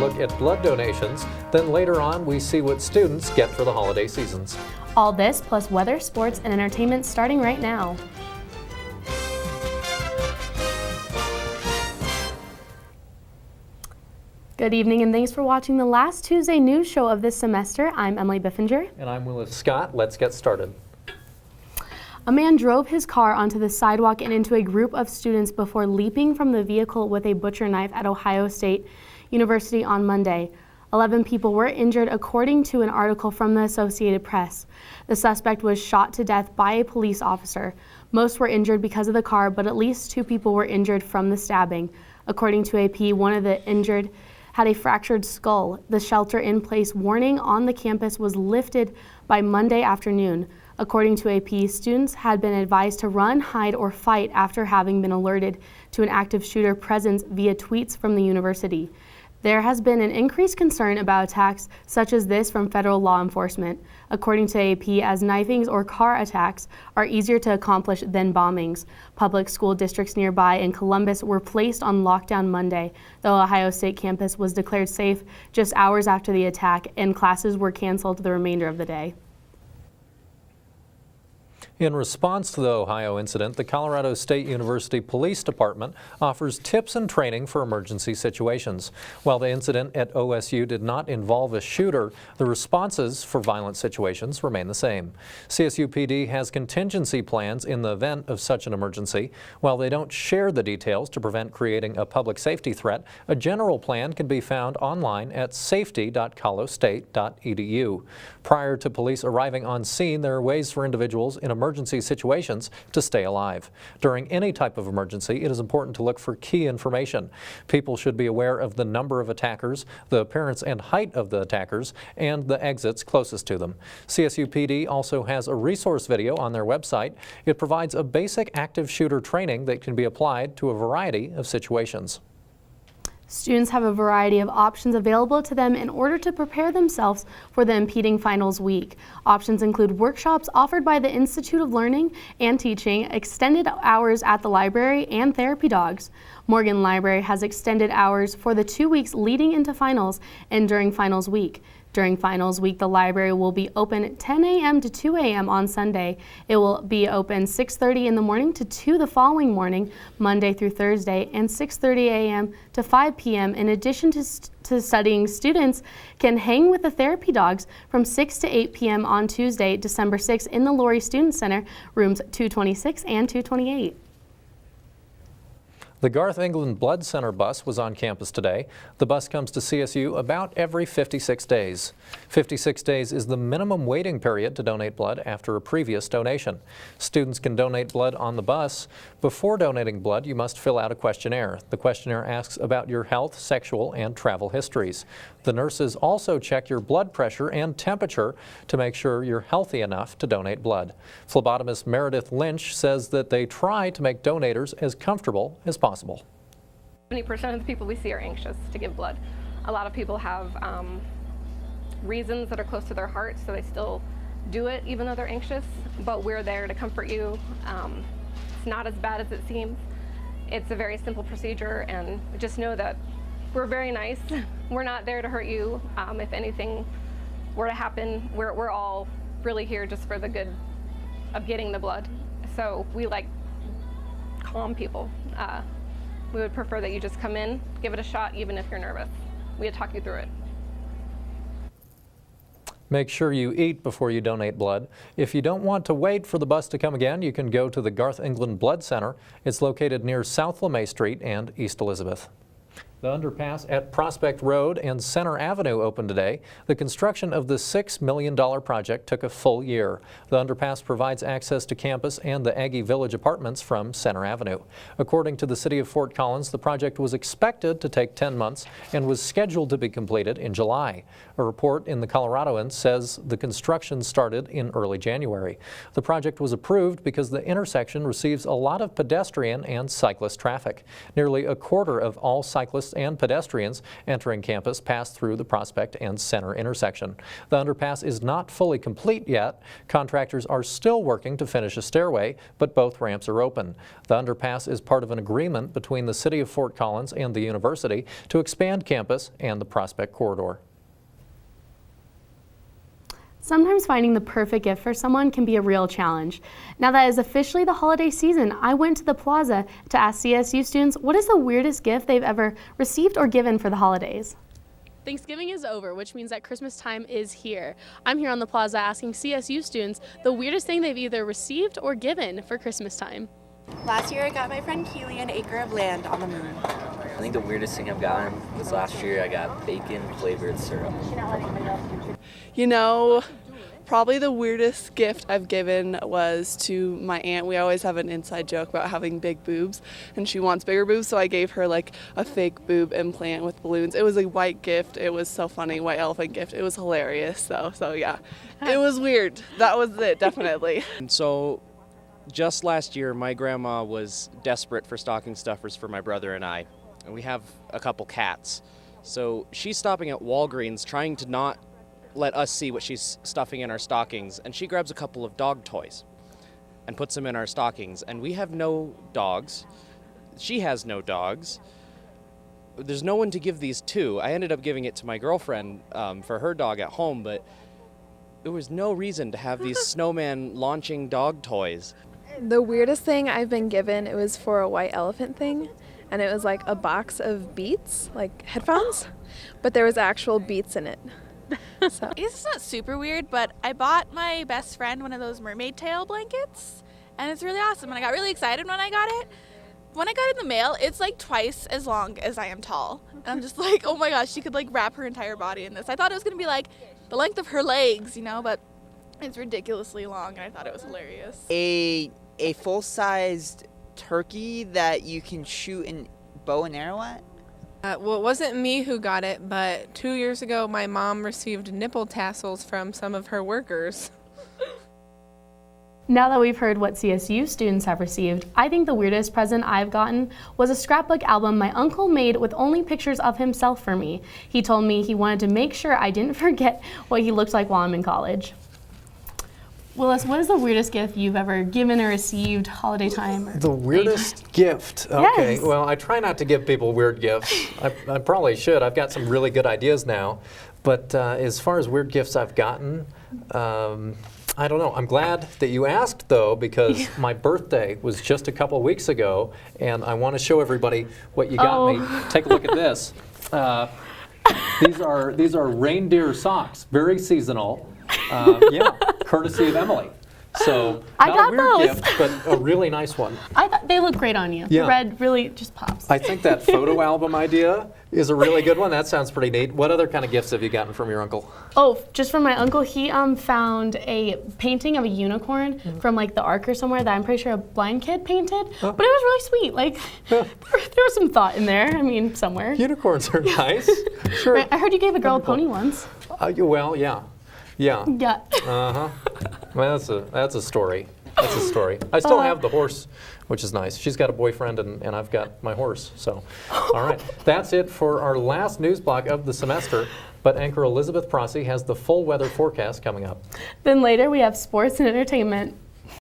look at blood donations. Then later on, we see what students get for the holiday seasons. All this plus weather, sports, and entertainment starting right now. Good evening and thanks for watching the last Tuesday news show of this semester. I'm Emily Biffinger. And I'm Willis Scott. Let's get started. A man drove his car onto the sidewalk and into a group of students before leaping from the vehicle with a butcher knife at Ohio State University on Monday. 11 people were injured, according to an article from the Associated Press. The suspect was shot to death by a police officer. Most were injured because of the car, but at least 2 people were injured from the stabbing. According to AP, one of the injured had a fractured skull. The shelter-in-place warning on the campus was lifted by Monday afternoon. According to AP, students had been advised to run, hide, or fight after having been alerted to an active shooter presence via tweets from the university. There has been an increased concern about attacks such as this from federal law enforcement, according to AP, as knifings or car attacks are easier to accomplish than bombings. Public school districts nearby in Columbus were placed on lockdown Monday. The Ohio State campus was declared safe just hours after the attack, and classes were canceled the remainder of the day. In response to the Ohio incident, the Colorado State University Police Department offers tips and training for emergency situations. While the incident at OSU did not involve a shooter, the responses for violent situations remain the same. CSU PD has contingency plans in the event of such an emergency. While they don't share the details to prevent creating a public safety threat, a general plan can be found online at safety.colostate.edu. Prior to police arriving on scene, there are ways for individuals in emergency situations to stay alive. During any type of emergency, it is important to look for key information. People should be aware of the number of attackers, the appearance and height of the attackers, and the exits closest to them. CSU PD also has a resource video on their website. It provides a basic active shooter training that can be applied to a variety of situations. Students have a variety of options available to them in order to prepare themselves for the impending finals week. Options include workshops offered by the Institute of Learning and Teaching, extended hours at the library, and therapy dogs. Morgan Library has extended hours for the 2 weeks leading into finals and during finals week. During finals week, the library will be open 10 a.m. to 2 a.m. on Sunday. It will be open 6:30 in the morning to 2 the following morning, Monday through Thursday, and 6:30 a.m. to 5 p.m. In addition to studying, students can hang with the therapy dogs from 6 to 8 p.m. on Tuesday, December 6th in the Laurie Student Center, rooms 226 and 228. The Garth England Blood Center bus was on campus today. The bus comes to CSU about every 56 days. 56 days is the minimum waiting period to donate blood after a previous donation. Students can donate blood on the bus. Before donating blood, you must fill out a questionnaire. The questionnaire asks about your health, sexual, and travel histories. The nurses also check your blood pressure and temperature to make sure you're healthy enough to donate blood. Phlebotomist Meredith Lynch says that they try to make donators as comfortable as possible. 70% of the people we see are anxious to give blood. A lot of people have reasons that are close to their heart, so they still do it even though they're anxious, but we're there to comfort you. It's not as bad as it seems. It's a very simple procedure, and just know that we're very nice. We're not there to hurt you. If anything were to happen, we're all really here just for the good of getting the blood. So we like calm people. We would prefer that you just come in, give it a shot, even if you're nervous. We'd talk you through it. Make sure you eat before you donate blood. If you don't want to wait for the bus to come again, you can go to the Garth England Blood Center. It's located near South LeMay Street and East Elizabeth. The underpass at Prospect Road and Center Avenue opened today. The construction of the $6 million project took a full year. The underpass provides access to campus and the Aggie Village apartments from Center Avenue. According to the City of Fort Collins, the project was expected to take 10 months and was scheduled to be completed in July. A report in the Coloradoan says the construction started in early January. The project was approved because the intersection receives a lot of pedestrian and cyclist traffic. Nearly a quarter of all cyclists motorists and pedestrians entering campus pass through the Prospect and Center intersection. The underpass is not fully complete yet. Contractors are still working to finish a stairway, but both ramps are open. The underpass is part of an agreement between the City of Fort Collins and the university to expand campus and the Prospect corridor. Sometimes finding the perfect gift for someone can be a real challenge. Now that is officially the holiday season, I went to the plaza to ask CSU students what is the weirdest gift they've ever received or given for the holidays. Thanksgiving is over, which means that Christmas time is here. I'm here on the plaza asking CSU students the weirdest thing they've either received or given for Christmas time. Last year I got my friend Keely an acre of land on the moon. I think the weirdest thing I've gotten was last year I got bacon flavored syrup. You know, probably the weirdest gift I've given was to my aunt. We always have an inside joke about having big boobs, and she wants bigger boobs, so I gave her like a fake boob implant with balloons. It was a white gift. It was so funny, white elephant gift. It was hilarious, though. So yeah, it was weird. That was it, definitely. So just last year, my grandma was desperate for stocking stuffers for my brother and I. And we have a couple cats. So she's stopping at Walgreens trying to not let us see what she's stuffing in our stockings. And she grabs a couple of dog toys and puts them in our stockings. And we have no dogs. She has no dogs. There's no one to give these to. I ended up giving it to my girlfriend for her dog at home, but there was no reason to have these snowman launching dog toys. The weirdest thing I've been given, it was for a white elephant thing, and it was like a box of Beats, like headphones, but there was actual Beats in it. So. It's not super weird, but I bought my best friend one of those mermaid tail blankets, and it's really awesome, and I got really excited when I got it. When I got it in the mail, it's like twice as long as I am tall. And I'm just like, oh my gosh, she could like wrap her entire body in this. I thought it was gonna be like the length of her legs, you know, but it's ridiculously long, and I thought it was hilarious. A full-sized turkey that you can shoot a bow and arrow at? Well, it wasn't me who got it, but 2 years ago my mom received nipple tassels from some of her workers. Now that we've heard what CSU students have received, I think the weirdest present I've gotten was a scrapbook album my uncle made with only pictures of himself for me. He told me he wanted to make sure I didn't forget what he looked like while I'm in college. Willis, what is the weirdest gift you've ever given or received holiday time? The weirdest gift? Okay, Yes. well, I try not to give people weird gifts. I probably should. I've got some really good ideas now. But as far as weird gifts I've gotten, I don't know. I'm glad that you asked, though, because my birthday was just a couple weeks ago, and I want to show everybody what you got me. Take a look at this. These are reindeer socks, very seasonal. Yeah, courtesy of Emily. So I not got a weird those. gift, but a really nice one. I thought they look great on you. Yeah. The red really just pops. I think that photo album idea is a really good one. That sounds pretty neat. What other kind of gifts have you gotten from your uncle? Oh, just from my uncle, he found a painting of a unicorn from like the Ark or somewhere that I'm pretty sure a blind kid painted. But it was really sweet. Like there was some thought in there. I mean, somewhere. Unicorns are nice. Sure. Right, I heard you gave a girl a pony once. Well, yeah. Yeah. Yeah. Uh-huh. Well, that's a story. That's a story. I still have the horse, which is nice. She's got a boyfriend, and I've got my horse. So, all right. That's it for our last news block of the semester. But anchor Elizabeth Prosy has the full weather forecast coming up. Then later we have sports and entertainment.